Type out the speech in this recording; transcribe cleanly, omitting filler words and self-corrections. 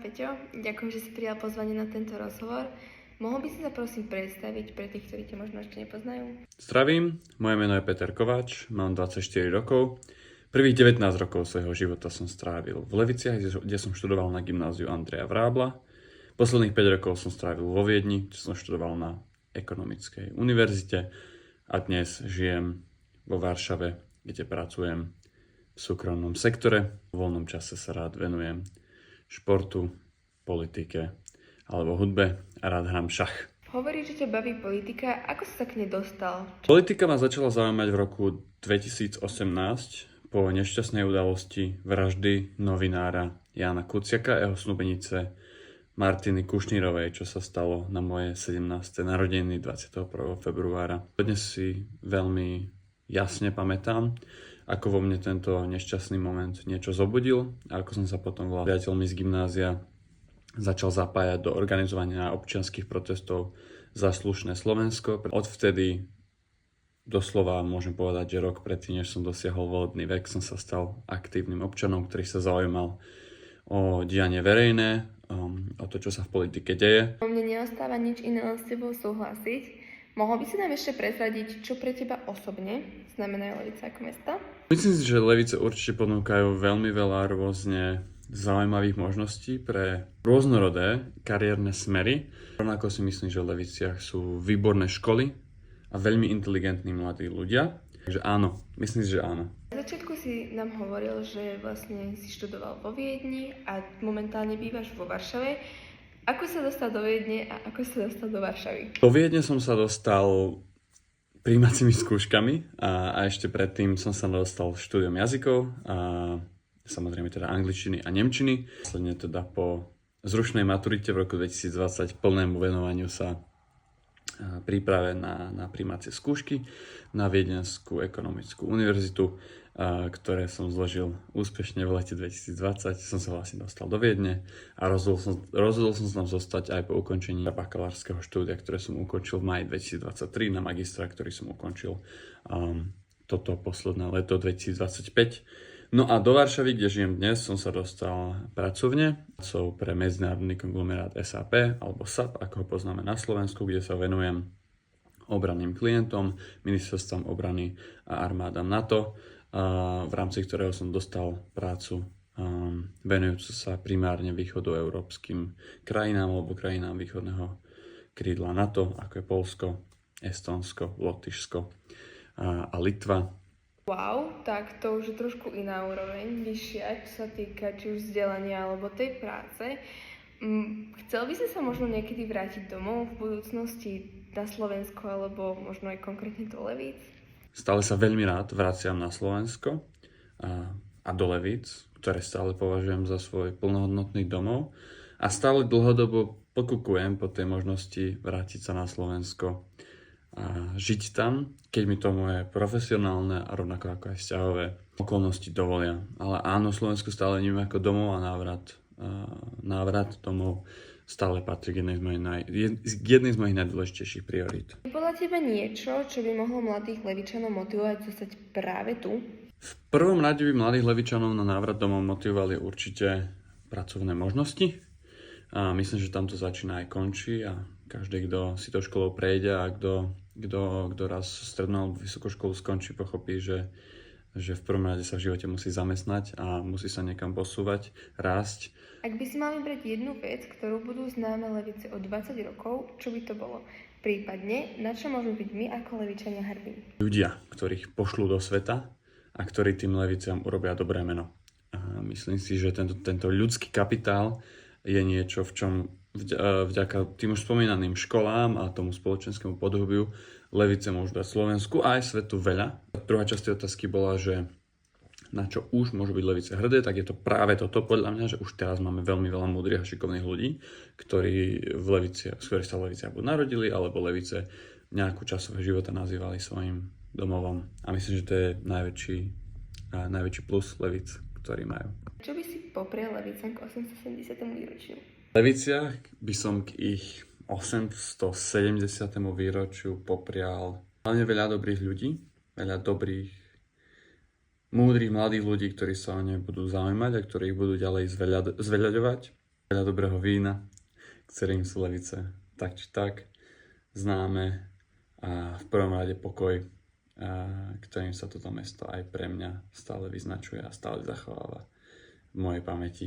Peťo, ďakujem, že si prijal pozvanie na tento rozhovor. Mohol by si sa prosím predstaviť pre tých, ktorí ťa možno ešte nepoznajú? Zdravím, moje meno je Peter Kováč, mám 24 rokov. Prvých 19 rokov svojho života som strávil v Leviciach, kde som študoval na gymnáziu Andreja Vrábla. Posledných 5 rokov som strávil vo Viedni, kde som študoval na ekonomickej univerzite a dnes žijem vo Varšave, kde pracujem v súkromnom sektore. V voľnom čase sa rád venujem športu, politike alebo hudbe a rád hrám šach. Hovoríš, že ťa baví politika. Ako si sa k nej dostal? Politika ma začala zaujímať v roku 2018 po nešťastnej udalosti vraždy novinára Jána Kuciaka a jeho snúbenice Martiny Kušnírovej, čo sa stalo na moje 17. narodeniny 21. februára. Dnes si veľmi jasne pamätám, ako vo mne tento nešťastný moment niečo zobudil a ako som sa potom s priateľmi z gymnázia začal zapájať do organizovania občianskych protestov za slušné Slovensko. Odvtedy doslova môžem povedať, že rok predtým, než som dosiahol volebný vek, som sa stal aktívnym občanom, ktorý sa zaujímal o dianie verejné, o to, čo sa v politike deje. Mne neostáva nič iné len s tebou súhlasiť. Mohol by si nám ešte prezradiť, čo pre teba osobne znamenajú Levice ako mesta? Myslím si, že Levice určite ponúkajú veľmi veľa rôzne zaujímavých možností pre rôznorodé kariérne smery. Rovnako si myslím, že v Leviciach sú výborné školy a veľmi inteligentní mladí ľudia. Takže áno, myslím si, že áno. Na začiatku si nám hovoril, že vlastne si študoval vo Viedni a momentálne bývaš vo Varšave. Ako sa dostal do Viedne a ako sa dostal do Varšavy? Do Viedne som sa dostal prijímacími skúškami a ešte predtým som sa dostal štúdiom jazykov a samozrejme teda angličtiny a nemčiny. Následne teda po zrušnej maturite v roku 2020 plnému venovaniu sa príprave na prijímacie skúšky na Viedenskú ekonomickú univerzitu, ktoré som zložil úspešne v lete 2020. Som sa vlastne dostal do Viedne a rozhodol som sa tam zostať aj po ukončení bakalárskeho štúdia, ktoré som ukončil v máji 2023 na magistra, ktorý som ukončil toto posledné leto 2025. No a do Varšavy, kde žijem dnes, som sa dostal pracovne. Som pre medzinárodný konglomerát SAP, alebo SAP, ako ho poznáme na Slovensku, kde sa venujem obranným klientom, ministerstvom obrany a armádam NATO, v rámci ktorého som dostal prácu venujúcu sa primárne východoeurópskym krajinám alebo krajinám východného krídla NATO, ako je Poľsko, Estónsko, Lotyšsko a Litva. Wow, tak to už je trošku iná úroveň, vyššia, čo sa týka či už vzdelania alebo tej práce. Chcel by si sa možno niekedy vrátiť domov v budúcnosti na Slovensko alebo možno aj konkrétne do Levíc? Stále sa veľmi rád vraciam na Slovensko a do Levíc, ktoré stále považujem za svoj plnohodnotný domov a stále dlhodobo pokukujem po tej možnosti vrátiť sa na Slovensko a žiť tam, keď mi to moje profesionálne a rovnako ako aj vzťahové okolnosti dovolia. Ale áno, Slovensku stále vnímam ako domov a návrat domov stále patrí k jednej z mojich najdôležitejších priorít. Je podľa teba niečo, čo by mohlo mladých Levičanov motivovať zostať práve tu? V prvom rade by mladých Levičanov na návrat domov motivovali určite pracovné možnosti. A myslím, že tam to začína aj končí a každý, kto si to školou prejde a kto raz strednú alebo vysokú školu skončí, pochopí, že v prvom rade sa v živote musí zamestnať a musí sa niekam posúvať, rásť. Ak by si mal vybrať jednu vec, ktorú budú známe Levice o 20 rokov, čo by to bolo? Prípadne, na čo môžeme byť my ako Levičania hrdí? Ľudia, ktorých pošlú do sveta a ktorí tým Leviciam urobia dobré meno. A myslím si, že tento ľudský kapitál je niečo, v čom vďaka tým už spomínaným školám a tomu spoločenskému podhobiu Levice môžu dať Slovensku a aj svetu veľa. Druhá časť tej otázky bola, že na čo už môžu byť Levice hrdé, tak je to práve toto podľa mňa, že už teraz máme veľmi veľa múdrych a šikovných ľudí, ktorí sa v Leviciach buď narodili, alebo Levice nejakú časové života nazývali svojim domovom. A myslím, že to je najväčší plus Levic, ktorý majú. Čo by si poprial Levicám k 870. výročiu? Leviciach by som k ich 870. výročiu poprial hlavne veľa dobrých ľudí, veľa dobrých, múdrych mladých ľudí, ktorí sa o ne budú zaujímať a ktorí ich budú ďalej zveľaďovať. veľa dobrého vína, ktorým sú Levice tak či tak známe a v prvom rade pokoj, ktorým sa toto mesto aj pre mňa stále vyznačuje a stále zachováva v mojej pamäti.